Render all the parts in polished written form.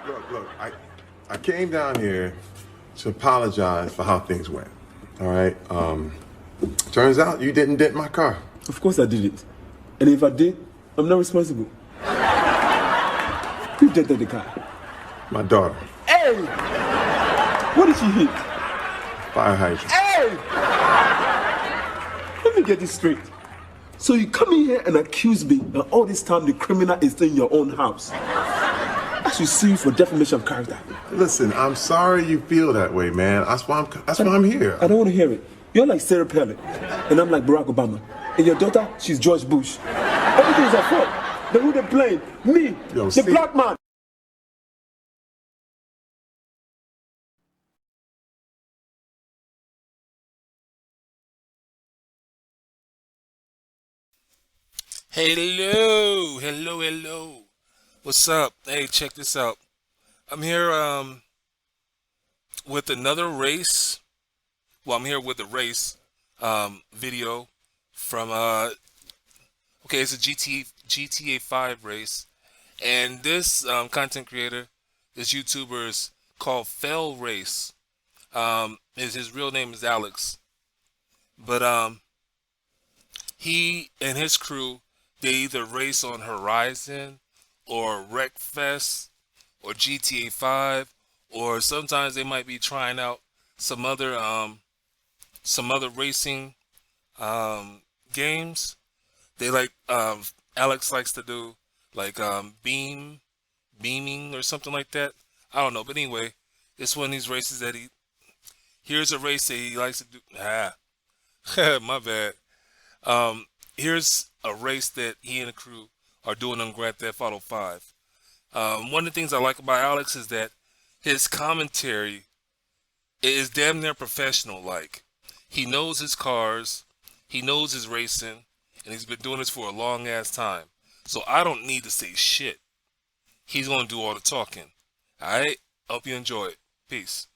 Look, I came down here to apologize for how things went. All right. Turns out you didn't dent my car. Of course I did it. And if I did, I'm not responsible. Who dented the car? My daughter. Hey! What did she hit? Fire hydrant. Hey! Let me get this straight. So you come in here and accuse me that all this time the criminal is in your own house. I should sue you for defamation of character. Listen, I'm sorry you feel that way, man. That's why I'm here. I don't want to hear it. You're like Sarah Palin, and I'm like Barack Obama. And your daughter, she's George Bush. Everything is her fault. Then who they blame? Me, the black man. Hello. What's up? Hey, check this out. I'm here with another race. Well, I'm here with the race video from okay, it's a GTA 5 race, and this content creator, this YouTuber is called FailRace. His real name is Alex, but he and his crew, they either race on Horizon or Wreckfest or GTA 5, or sometimes they might be trying out some other racing games. They like Alex likes to do like beaming or something like that. I don't know, but anyway, it's one of these races that here's a race that he likes to do. My bad. Here's a race that he and the crew are doing on Grand Theft Auto 5. One of the things I like about Alex is that his commentary is damn near professional. Like, he knows his cars, he knows his racing, and he's been doing this for a long ass time. So I don't need to say shit. He's gonna do all the talking. Alright? Hope you enjoy it. Peace.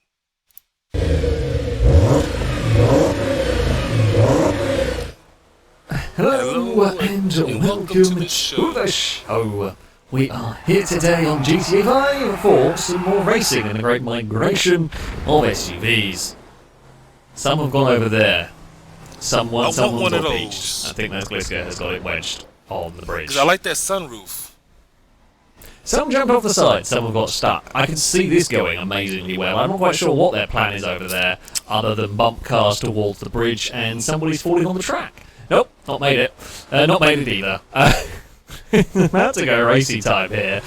Hello and welcome to the show. We are here today on GTA 5 for some more racing and a great migration of SUVs. Some have gone over there. Someone's on the beach. I think that Gliska has got it wedged on the bridge. Because I like that sunroof. Some jumped off the side, some have got stuck. I can see this going amazingly well. I'm not quite sure what their plan is over there, other than bump cars towards the bridge and somebody's falling on the track. Nope, not made it. Not made it either. About to go racing time here,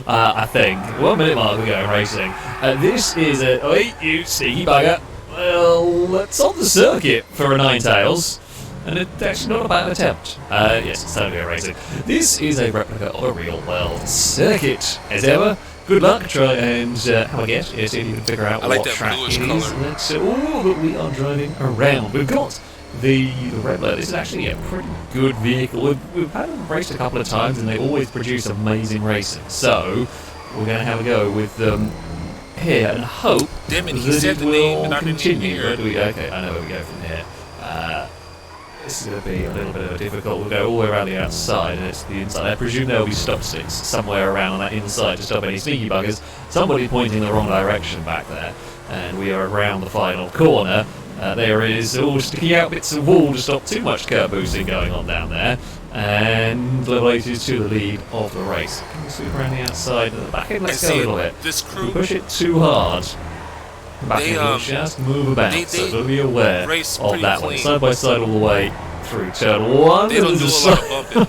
I think. 1 minute mark, we're going racing. This is a... Oh, you sneaky bugger. Well, it's on the circuit for a Ninetales. And it's actually not a bad attempt. Yes, it's time to go racing. This is a replica of a real-world circuit. As ever, good luck. Try and have a guess. Yes, see if you can figure out what track it is. That's all that we are driving around. We've got the Rebler. This is actually a pretty good vehicle. We've had them raced a couple of times, and they always produce amazing racing. So we're going to have a go with them here and hope Damn it, he said the name and I didn't continue. hear it. Okay, I know where we go from here. This is going to be a little bit of a difficult. We'll go all the way around the outside, and it's the inside. I presume there will be stop sticks somewhere around on that inside to stop any sneaky buggers. Somebody pointing the wrong direction back there, and we are around the final corner. There is all sticking out bits of wall to stop too much curb boosting going on down there. And level 8 is to the lead of the race. Can we sweep around the outside and the back end? Let's go a little bit. This crew, we push it too hard. Back end will just move about, so we'll be aware of that one. Side by side all the way through turn 1. They don't do a lot of bumping.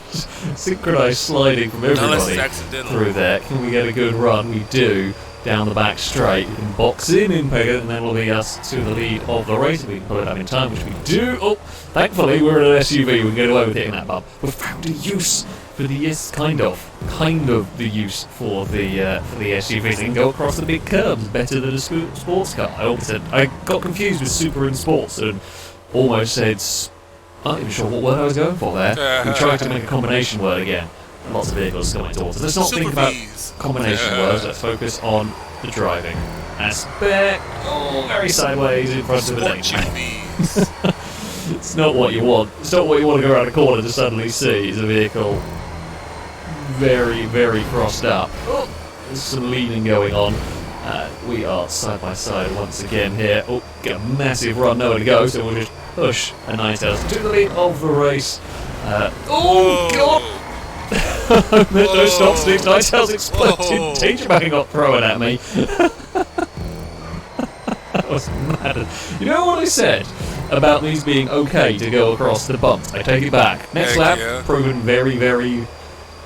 Synchronized sliding from everybody through there. Can we get a good run? We do. Down the back straight, we can box in, peg it, and then we'll be us to the lead of the race. We can pull it up in time, which we do. Oh, thankfully we're in an SUV. We can get away with hitting that bump. We've found a use for the kind of the use for the SUVs. They can go across the big curbs better than a sports car. I got confused with super and sports and almost said, I'm not even sure what word I was going for there. We tried to make a combination word again. Lots of vehicles coming towards us. Let's not think about combination words. Let's focus on the driving aspect. Oh, very sideways in front of the danger. It's not what you want. It's not what you want to go around a corner to suddenly see. Is a vehicle very, very crossed up. Oh, There's some leaning going on. We are side by side once again here. Oh, get a massive run, nowhere to go, so we'll just push a Ninetales to the lead of the race. Oh, God! There's no stop sticks. Ninetales exploded. Danger Bang got thrown at me. That was mad. You know what I said about these being okay to go across the bumps? I take it back. Next lap, proven very, very,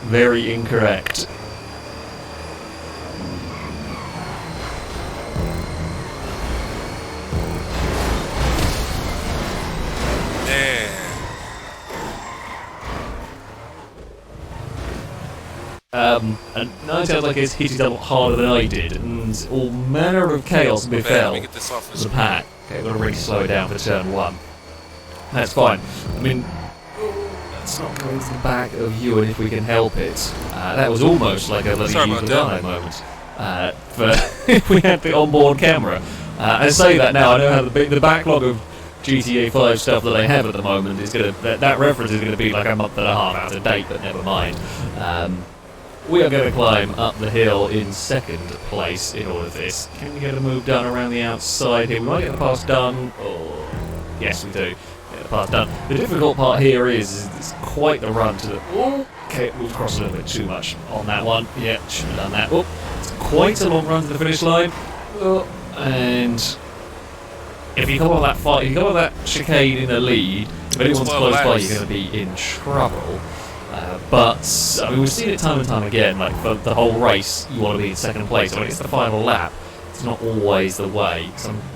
very incorrect. And Ninetales like his hit a lot harder than I did, and all manner of chaos befell the pack. Okay, we're going to really slow it down for turn 1. That's fine. I mean, let's not go into the back of Ewan if we can help it. That was almost like a bloody Logano moment. If we had the onboard camera. I say that now, I know how the backlog of GTA 5 stuff that I have at the moment is going to, that reference is going to be like a month and a half out of date, but never mind. We are going to climb up the hill in second place in all of this. Can we get a move done around the outside here? We might get the pass done. Oh, yes, we do. Get the pass done. The difficult part here is it's quite the run to the... Oh, okay, we've crossed a little bit too much on that one. Yeah, should have done that. Oh, it's quite a long run to the finish line. Oh, and if you come on that fight, if you come on that chicane in the lead, if anyone's close by, you're going to be in trouble. But I mean, we've seen it time and time again. Like for the whole race, you want to be in second place. When it's the final lap, it's not always the way.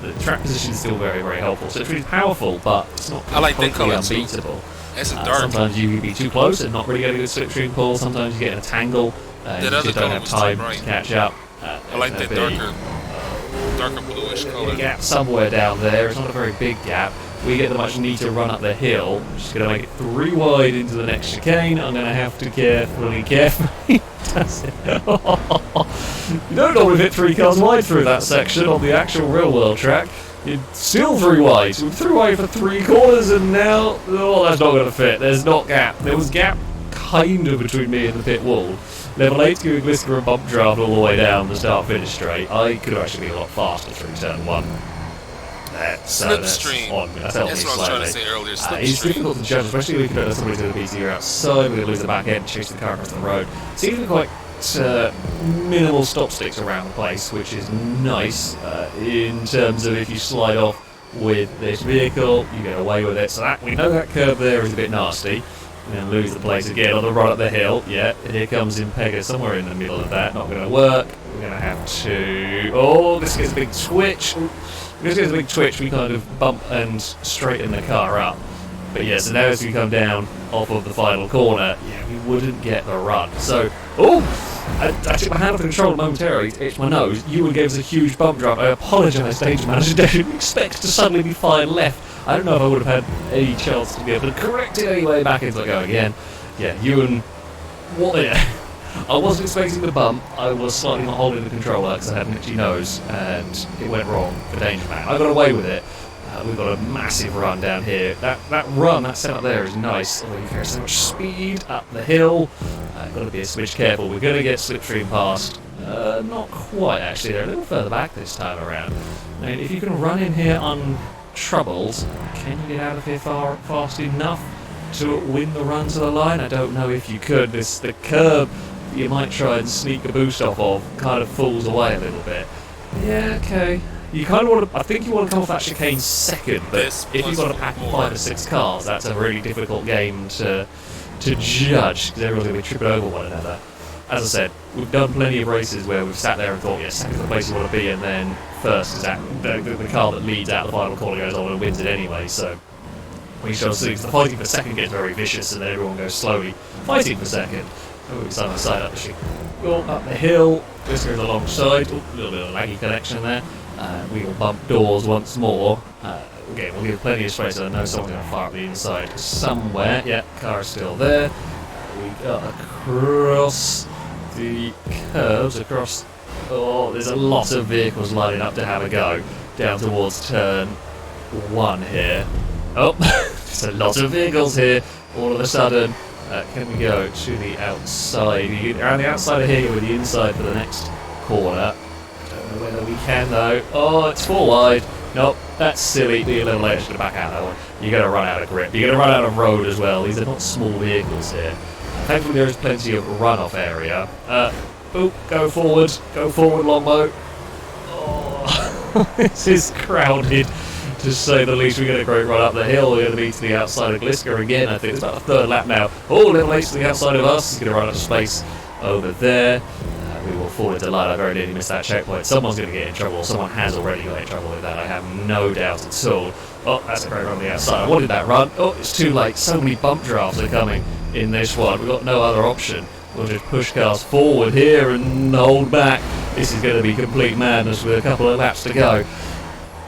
The track position is still very, very helpful. So it's really powerful, but it's not totally unbeatable. Sometimes you can be too close and not really get a good slipstream pull. Sometimes you get in a tangle and you just don't have time to catch up. I like that darker bluish color. A gap somewhere down there. It's not a very big gap. We get the much neater run up the hill. Just going to make it 3 wide into the next chicane. I'm going to have to carefully does it. You don't normally hit 3 cars wide through that section on the actual real world track. You're still 3 wide. We're 3 wide for 3 corners, and now, oh, that's not going to fit. There's not gap. There was gap kind of between me and the pit wall. Level 8 giving Glisker a bump draft all the way down the start-finish straight. I could actually be a lot faster through turn 1. Slipstream. That's what I was trying to say earlier. It's difficult to judge, especially if you know somebody's going to beat you outside, we're going to lose the back end, chase the car across the road. Seems to be quite minimal stop sticks around the place, which is nice in terms of if you slide off with this vehicle, you get away with it. So that we know that curve there is a bit nasty. And then lose the place again on the run up the hill. Yeah, here comes Impega somewhere in the middle of that. Not going to work. We're going to have to... Oh, this gets a big twitch. This gets a big twitch. We kind of bump and straighten the car up. But yeah, so now as we come down off of the final corner, yeah, we wouldn't get the run. So, oh! I took my hand off the control momentarily to itch my nose. Ewan gave us a huge bump drop. I apologise, Danger Manager. I didn't expect to suddenly be fired left. I don't know if I would have had any chance to be able to correct it anyway back into go again. Yeah, Ewan... What? I wasn't expecting the bump. I was slightly not holding the controller because I had an itchy nose, and it went wrong for Danger Man. I got away with it. We've got a massive run down here. That run, that setup there is nice. Although you carry so much speed up the hill. Got to be a smidge careful. We're going to get slipstream past. Not quite, actually. They're a little further back this time around. And if you can run in here untroubled, can you get out of here fast enough to win the run to the line? I don't know if you could. The curb you might try and sneak a boost off of kind of falls away a little bit. Yeah, okay. You kind of want to. I think you want to come off that chicane second, but if you've got a pack of 5 or 6 cars, that's a really difficult game to judge because everyone's going to be tripping over one another. As I said, we've done plenty of races where we've sat there and thought, yeah, second's the place you want to be, and then first is the car that leads out the final corner goes on and wins it anyway. So we shall see. The fighting for second gets very vicious, and then everyone goes slowly fighting for second. Oh, side by side up the hill. This goes alongside. Oh, a little bit of a laggy connection there. We will bump doors once more. Again, we'll give plenty of space, so I know someone's going to fire up the inside somewhere. Yeah, car is still there. We got across the curbs, across... Oh, there's a lot of vehicles lining up to have a go down towards turn 1 here. Oh, there's a lot of vehicles here. All of a sudden, can we go to the outside? Around the outside of here with the inside for the next corner. Don't know whether we can though. Oh, it's 4 wide. Nope, that's silly. Be a little later to back out that one. You're going to run out of grip. You're going to run out of road as well. These are not small vehicles here. Thankfully there is plenty of runoff area. Boop, go forward Longbow. Oh, this is crowded, to say the least. We get a great run up the hill. We're going to be to the outside of Gliska again. I think it's about a third lap now. Oh, Little H to the outside of us. He's going to run out of space over there. We will fall into line. I very nearly missed that checkpoint. Someone's going to get in trouble. Someone has already got in trouble with that. I have no doubt at all. Oh, that's a great run on the outside. I wanted that run. Oh, it's too late. So many bump drafts are coming in this one. We've got no other option. We'll just push cars forward here and hold back. This is going to be complete madness with a couple of laps to go.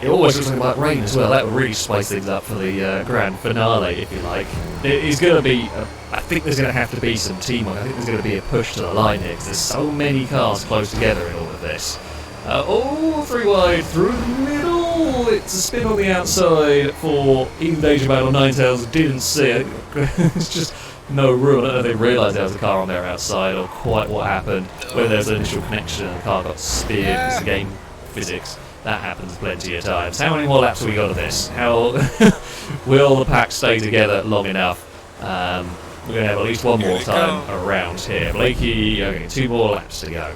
It always looks like it might rain as well. That would really spice things up for the grand finale, if you like. It is going to be... I think there's going to have to be some teamwork. I think there's going to be a push to the line here, because there's so many cars close together in all of this. 3 wide through the middle. It's a spin on the outside for even Danger Battle 9000. Didn't see it. It's just no room. I don't know if they realised there was a car on there outside or quite what happened. When there's an initial connection and the car got speared. It's the game physics. That happens plenty of times. How many more laps have we got of this? How will the pack stay together long enough? We're going to have at least one more time around here. Blakey, okay, 2 more laps to go.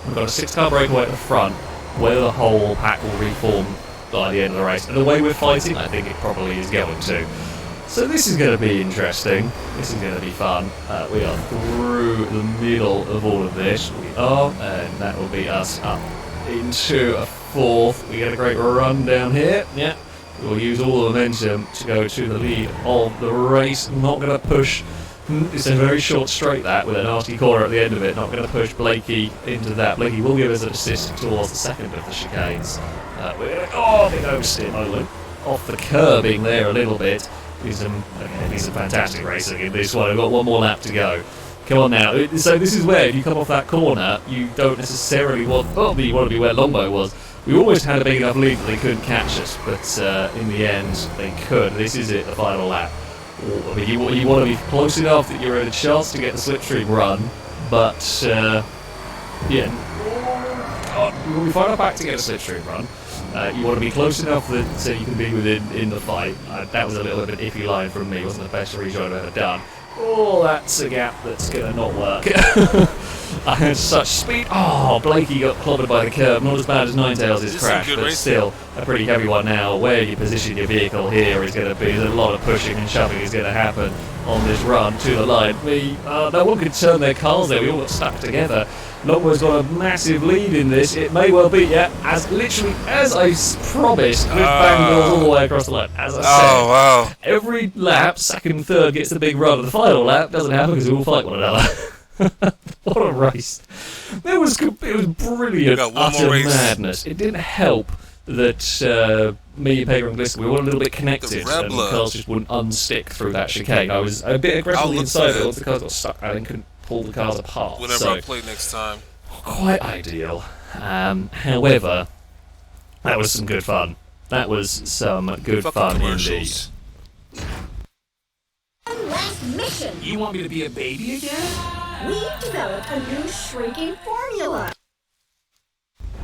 We've got a 6-car breakaway at the front, where the whole pack will reform by the end of the race. And the way we're fighting, I think it probably is going to. So this is going to be interesting. This is going to be fun. We are through the middle of all of this. We are, and that will be us up into a 4th. We get a great run down here. Yeah. We'll use all the momentum to go to the lead of the race. Not going to push. It's a very short straight, that, with a nasty corner at the end of it. Not going to push Blakey into that. Blakey will give us an assist towards the second of the chicanes. We're going to... big oversteer moment. Off the curbing there a little bit. These some fantastic racing in this one. I've got one more lap to go. Come on now. So this is where, if you come off that corner, you don't necessarily want... you want to be where Longbow was. We almost had a big enough lead that they couldn't catch us, but in the end, they could. This is it, the final lap. I mean, you want to be close enough that you're in a chance to get the slipstream run, but, yeah. When we find our back to get a slipstream run, you want to be close enough that so you can be within in the fight. That was a little bit of an iffy line from me. It wasn't the best rejoin I've ever done. Oh, that's a gap that's going to not work. I had such speed. Oh, Blakey got clobbered by the curb. Not as bad as Ninetails' crash, but still a pretty heavy one now. Where you position your vehicle here is going to be... There's a lot of pushing and shoving is going to happen on this run to the line. No one could turn their cars there. We all got stuck together. Longbow's got a massive lead in this. It may well be, yeah, as literally as I promised, with bangles all the way across the line. As I said, every lap, second and third gets the big run. The final lap doesn't happen because we all fight one another. What a race! It was brilliant, utter madness. It didn't help that me, Paper and Glister, we were a little bit connected, and the cars just wouldn't unstick through that chicane. I was a bit aggressively inside it, once the cars got stuck, I then couldn't pull the cars apart. Whenever I play next time. Quite ideal. However, that was some good fun. That was some good fun indeed. Last mission. You want me to be a baby again? We've developed a new shrinking formula.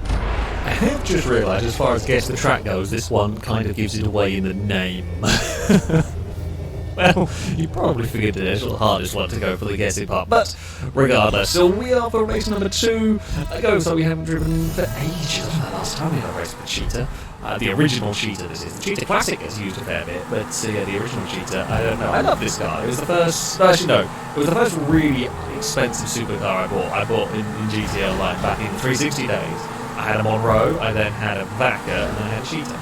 I have just realised, as far as Guess the Track goes, this one kind of gives it away in the name. Well, you probably figured it is the hardest one to go for the guessing part, but regardless. So we are for race number 2. So we haven't driven for ages. The last time we had a race with Cheetah. The original Cheetah, this is. The Cheetah Classic gets used a fair bit, but yeah, the original Cheetah, I don't know. I love this car. It was the first, actually no, it was the first really expensive supercar I bought. I bought in GTL line back in the 360 days. I had a Monroe, I then had a Vaca, and then I had Cheetah.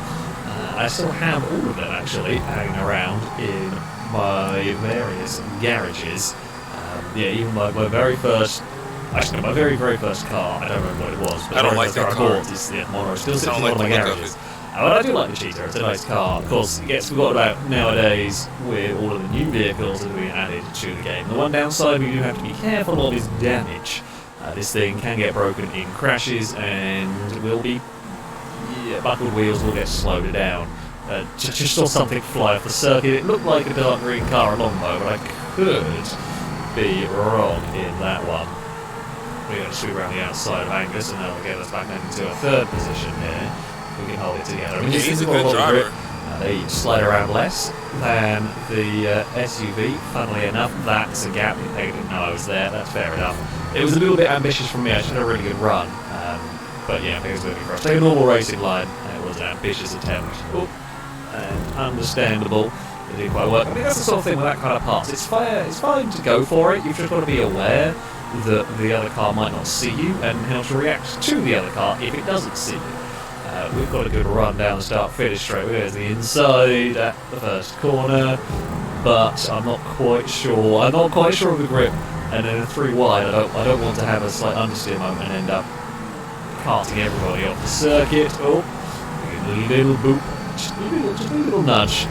I still have all of them actually hanging around in my various garages. Yeah, even my very first... Actually, my very first car, I don't remember what it was, but I don't like that car. Is the Monroe. Still sits in one of my garages. Well, I do like the Cheetah, it's a nice car. Of course, it gets forgotten about nowadays with all of the new vehicles that are being added to the game. The one downside we do have to be careful of is damage. This thing can get broken in crashes and will be... Yeah, buckled wheels will get slowed down. Just saw something fly off the circuit. It looked like a dark green car a Longbow, but I could be wrong in that one. We're going to sweep around the outside of Angus, and that'll get us back into a third position here. We can hold it together. I mean, He's a good driver. They slide around less than the SUV. Funnily enough, that's a gap that they didn't know I was there. That's fair enough. It was a little bit ambitious from me. I should have a really good run. But yeah, I think it was looking for us. Take a normal racing line. It was an ambitious attempt. Oh, and understandable. It didn't quite work. I mean, that's the sort of thing with that kind of parts. It's fine to go for it. You've just got to be aware that the other car might not see you and how to react to the other car if it doesn't see you. We've got a good run down the start-finish straight. There's the inside at the first corner, but I'm not quite sure. I'm not quite sure of the grip. And then a 3 wide, I don't want to have a slight understeer moment and end up carting everybody off the circuit. Oh, a little boop, just a little nudge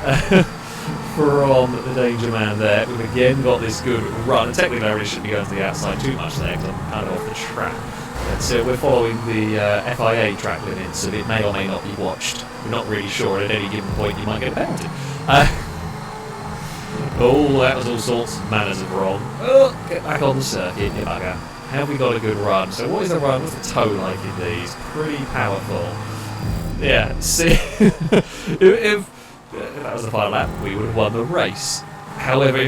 from the danger man there. We've again got this good run. And technically, I really shouldn't be going to the outside too much there because I'm kind of off the track. But we're following the FIA track limits, so it may or may not be watched. We're not really sure. At any given point, you might get a penalty. Oh, that was all sorts of manners of wrong. Oh, get back on the circuit, you bugger. Have we got a good run? So what is the run? What's the toe like in these? Pretty powerful. Yeah, see, if that was the final lap, we would have won the race. However,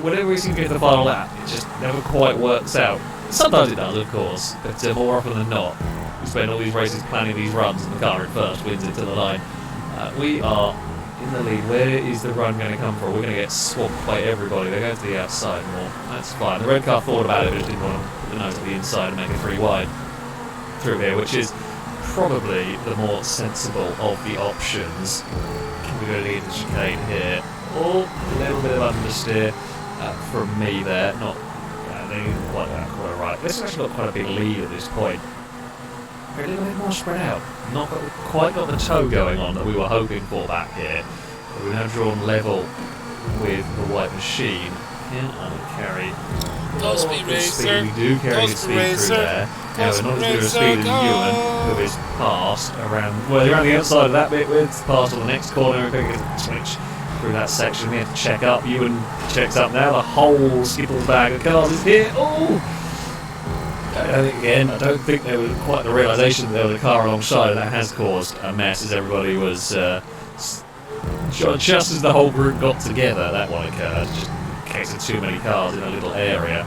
whenever we seem to get to the final lap, it just never quite works out. Sometimes it does, of course, but more often than not, we spend all these races planning these runs, and the car at first wins it to the line. We are in the lead. Where is the run going to come from? We're going to get swamped by everybody. They're going to the outside more. That's fine. The red car thought about it, but just didn't want to put the nose to the inside and make it 3 wide through here, which is probably the more sensible of the options. Can we go to the chicane here? Oh, a little bit of understeer from me there. Not they didn't quite right. This has actually got quite a big lead at this point. We're a little bit more spread out. Not quite got the toe going on that we were hoping for back here. But we've now drawn level with the white machine. Can carry No speed racer. We do carry the speed through there. Now we're not as good a speed as Ewan, who is passed around the outside of that bit with, passed on the next corner and pick a switch through that section. We have to check up. Ewan checks up now. The whole Skittles bag of cars is here. Oh! I don't think there was quite the realisation that there was a car alongside, and that has caused a mess as everybody was just as the whole group got together. That one occurred, just in case of too many cars in a little area.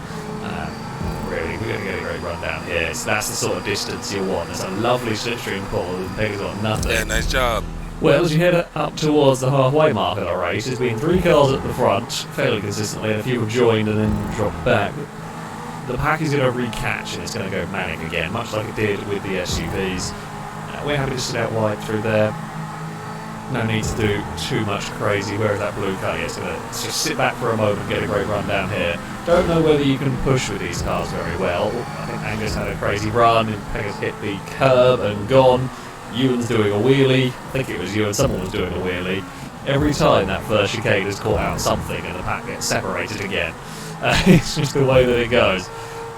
Really, we're going to get a great run down here. So that's the sort of distance you want. There's a lovely slipstream pull, and Peggy's got nothing. Yeah, nice job. Well, as you head up towards the halfway mark of the race, there's been 3 cars at the front, fairly consistently, and a few have joined and then dropped back. The pack is going to recatch and it's going to go manic again, much like it did with the SUVs. We're happy to sit out wide through there. No need to do too much crazy. Where is that blue car? Yeah, let's just sit back for a moment and get a great run down here. Don't know whether you can push with these cars very well. I think Angus had a crazy run and Pegasus hit the curb and gone. Ewan's doing a wheelie. I think it was Ewan, someone was doing a wheelie. Every time that first chicane has caught out something and the pack gets separated again. It's just the way that it goes.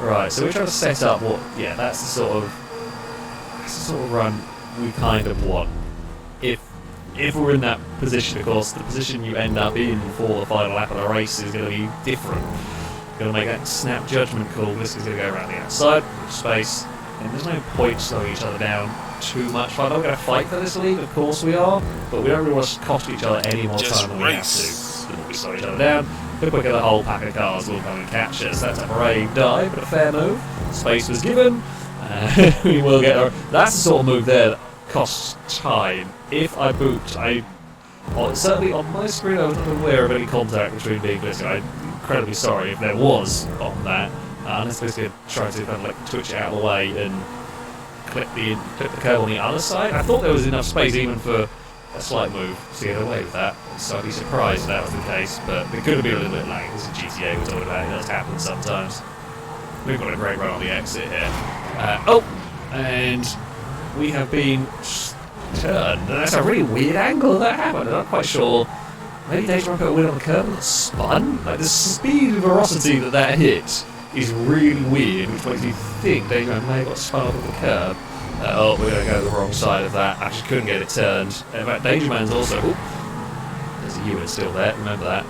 Right, so we're trying to set up what, yeah, that's the sort of run we kind of want. If we're in that position, of course, the position you end up in for the final lap of the race is going to be different. You're going to make that snap judgment call. This is going to go around the outside, space, and there's no point slowing each other down too much. We're not going to fight for this lead, of course we are, but we don't really want to cost each other any more time than we have to. The more we slow each other down, the quicker the whole pack of cars will come and catch us. That's a brave dive, but a fair move. Space was given. We will get there. That's the sort of move there that costs time. If I boot, certainly on my screen I was not aware of any contact between me and Glister. I'm incredibly sorry if there was on that. Unless Glister tried to kind of like twitch it out of the way and clip the curve on the other side. I thought there was enough space even for a slight move to get away with that. So I'd be surprised if that was the case, but it could have been a little bit late. This is GTA we're talking about, it does happen sometimes. We've got a great run on the exit here. And we have been turned. That's a really weird angle that happened. I'm not quite sure. Maybe Danger put a wheel on the curb and it spun? Like the speed and velocity that hit is really weird, which makes me think Danger may have got spun off of the curb. We're going to go to the wrong side of that. I just couldn't get it turned. In fact, Danger Man's also... there's a unit still there, remember that.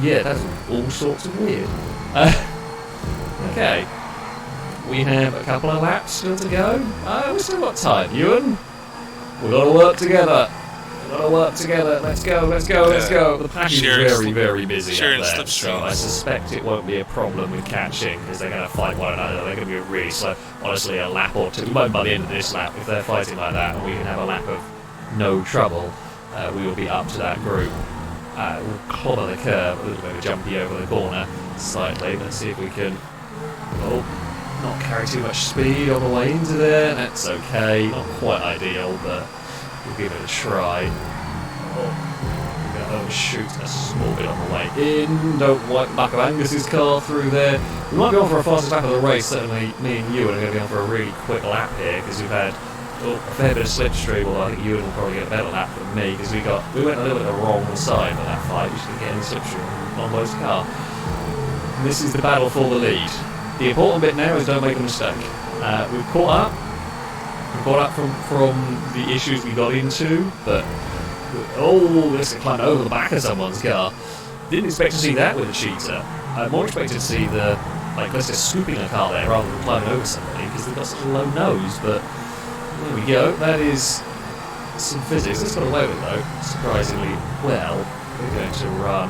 Yeah, that's all sorts of weird. Okay. We have a couple of laps still to go. We've still got time, Ewan. We've got to work together. Let's go. The pack is very, very busy up there, so I suspect it won't be a problem with catching, because they're going to fight one another. They're going to be really slow. Honestly, a lap or two, by the end of this lap, if they're fighting like that, and we can have a lap of no trouble, we will be up to that group. We'll clobber the curve, a little bit of a jumpy over the corner, slightly. Let's see if we can not carry too much speed on the way into there. That's okay, not quite ideal, but we'll give it a try. We're going to overshoot a small bit on the way in. Don't wipe the back of Angus's car through there. We might be on for a fastest lap of the race. Certainly me and Ewan are going to be on for a really quick lap here, because we've had a fair bit of slipstream, although I think Ewan will probably get a better lap than me, because we went a little bit the wrong side of that fight. We should get any slipstream on Logano's car. And this is the battle for the lead. The important bit now is don't make a mistake. We've caught up from the issues we got into, but let's get climbed over the back of someone's car. Didn't expect to see that with a cheater. I more expected to see let's just scooping a car there rather than climbing over somebody, because they've got such a low nose. But there we go. That is some physics. It's got away with it though, surprisingly well. We're going to run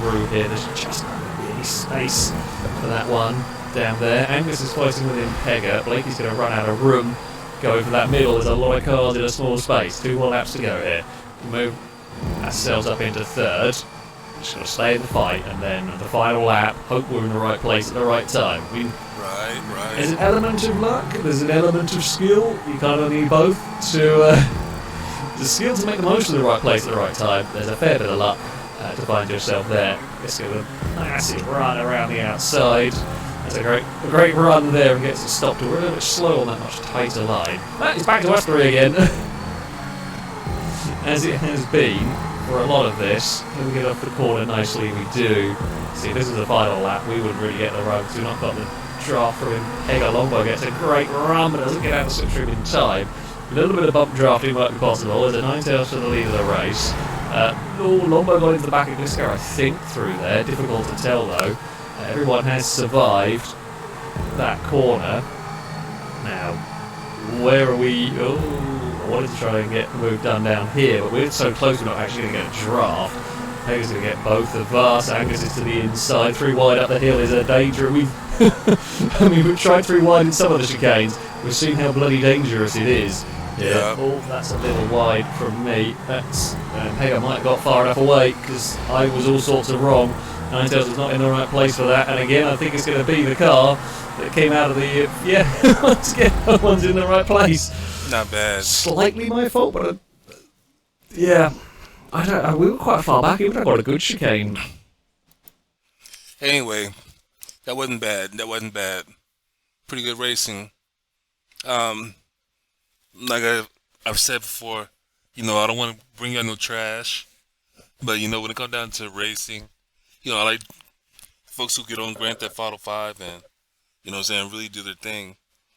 through here. There's just not going to be any space for that one down there. Angus is fighting with Impega. Blakey's going to run out of room going for that middle. There's a lot of cars in a small space. 2 more laps to go here. We move ourselves up into third. Just got to stay in the fight, and then the final lap, hope we're in the right place at the right time. Right. There's an element of luck, there's an element of skill. You kind of need both to the skill to make the most of the right place at the right time. There's a fair bit of luck to find yourself there. Let's go with a massive run around the outside. That's a great run there, and gets it stopped. We're a little bit slow on that much tighter line. That is back to us three again, as it has been for a lot of this. Can we get off the corner nicely? We do. See, if this is the final lap, we wouldn't really get the run, because we've not got the draft from Impega. Longbow gets a great run, but doesn't get out of the slipstream in time. A little bit of bump drafting might be possible. There's a 9-tails to the lead of the race. Longbow got into the back of Glisker, I think, through there. Difficult to tell though. Everyone has survived that corner. Now, where are we? I wanted to try and get the move done down here, but we're so close we're not actually going to get a draft. Pega's going to get both of us. Angus is to the inside. 3 wide up the hill is a danger. We've tried 3 wide in some of the chicanes. We've seen how bloody dangerous it is. Yeah. That's a little wide from me. Pega might have got far enough away, because I was all sorts of wrong. 9-tails was not in the right place for that, and again I think it's going to be the car that came out of the once again no one's in the right place. Not bad. Slightly my fault, but I don't know, we were quite far back. Even I got a good chicane. Anyway, that wasn't bad. Pretty good racing. Like I've said before, I don't want to bring out no trash, but when it comes down to racing, I like folks who get on Grand Theft Auto 5 and, really do their thing.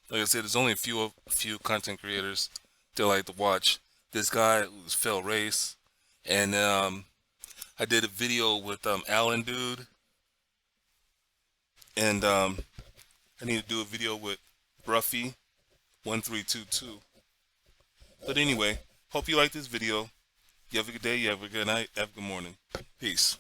Like I said, there's only a few content creators that I like to watch. This guy who's FailRace, and I did a video with Alan Dude, and I need to do a video with Bruffy 1322. But anyway, hope you like this video. You have a good day, you have a good night, have a good morning. Peace.